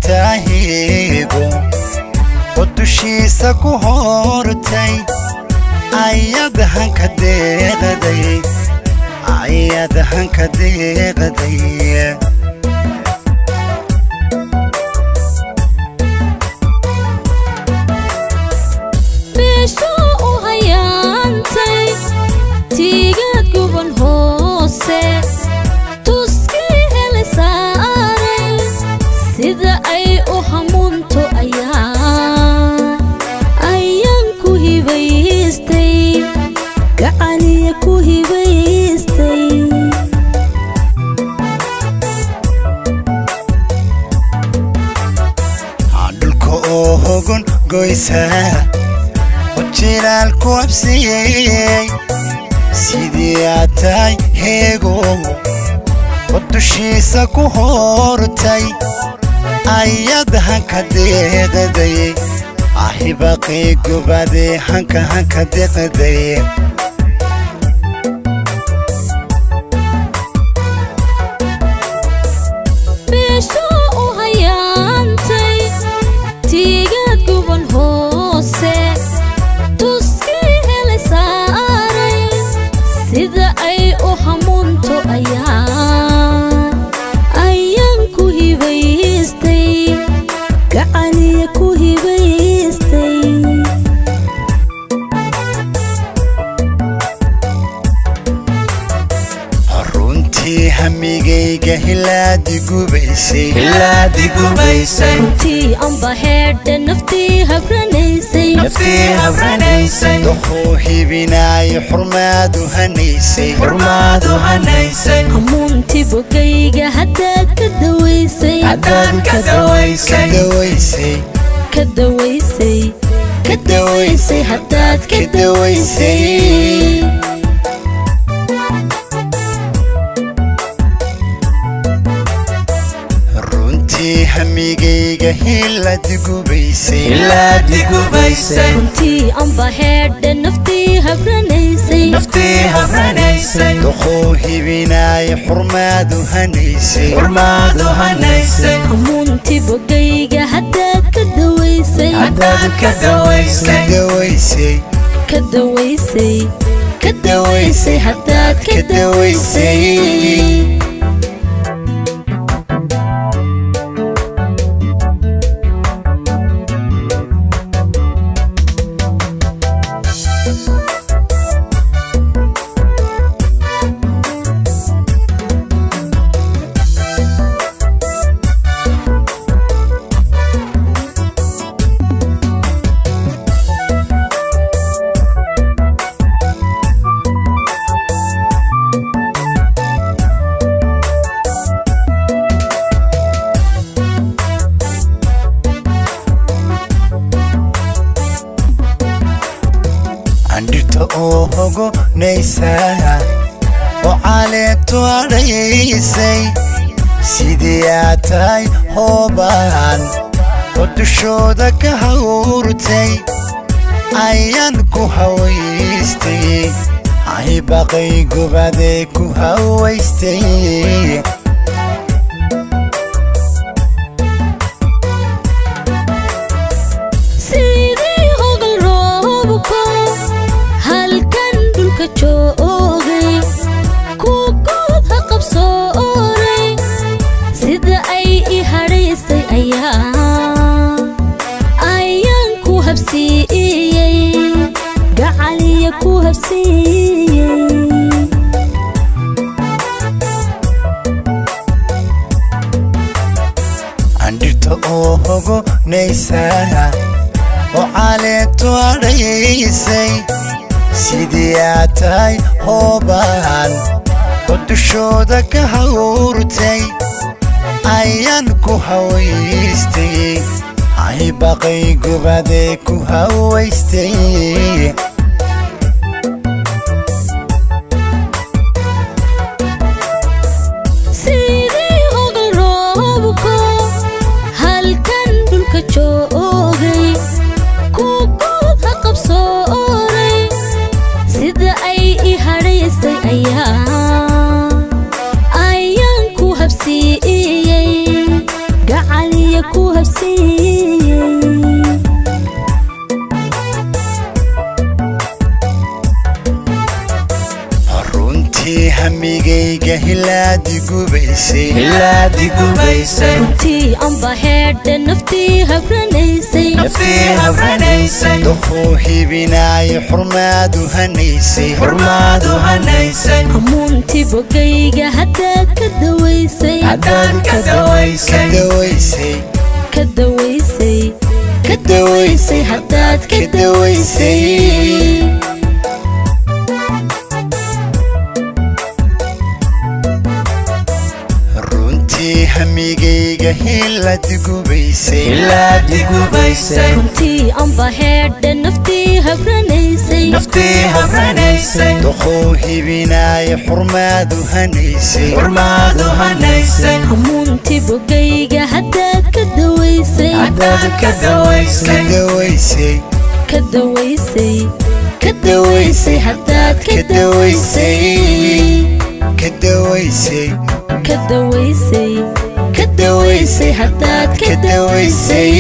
tahigo ودشيسا كهورتي عيادهن كديغدي عيادهن كديغدي بيشو هيانتي تيغاد قبن هوسي تسكي هلساري سيدا أي أهمونتو أيان كوهي بيستي كعاني كوهي بيستي عدلكو هوغن قويسا وجيرالكو أبسيي سيدي آتاي هيغو ودشيسا كهورتي عيادهن كديغدي أحي باقي قبادي هنكا ديغدي بيشو هيانتي تيغاد قبن هوسي تسكي هلساري سيدا أي أهمونتو أيان كوهي بيستي كعاني كوهي بيستي runtii hamigayga hilaadi gubaysay runtii anba heedha naftii habranaysay doquu hibinaayo xurmaadu hanaysay hamuuntii bogayga haddaad ka dawaysay haddaad ka dawaysay runtii hamigayga hilaadi gubaysay runtii anba heedha naftii habranaysay doquu hibinaayo xurmaadu hanaysay hamuuntii bogayga haddaad ka dawaysay haddaad ka dawaysay عندت أوهو نيسا وعاليتو عليسي سيدي آتاي هوبان ودشودك هورتي عيان كو هويستي عي باقي قبادي كو هويستي joogay kuugood ha qabsooray sida ay I haraysay ayaan ku habsiiyay gacaliya ku habsiiyay عندت أوهو نيسا وعاليتو عليسي سيدي آتاي هوبان ودشودك هورتي عيان كو هويستي عي باقي قبادي كو هويستي joogay kuugood ha qabsooray sida ay I haraysay ayaan ku habsiiyay gacaliya ku dawaysay hilaadi gubaysay runtii amba heedha naftii habranaysay doquu hibinaayo xurmaadu hanaysay hamuuntii bogayga haddaad ka dawaysay ka dawaysay haddaad ka dawaysay runtii hamigayga hilaadi gubaysay runtii amba heedha naftii habranaysay doquu hibinaayo xurmaadu hanaysay hamuuntii bogayga haddaad ka dawaysay ka dawaysay haddaad ka dawaysay ka dawaysay haddaad ka dawaysay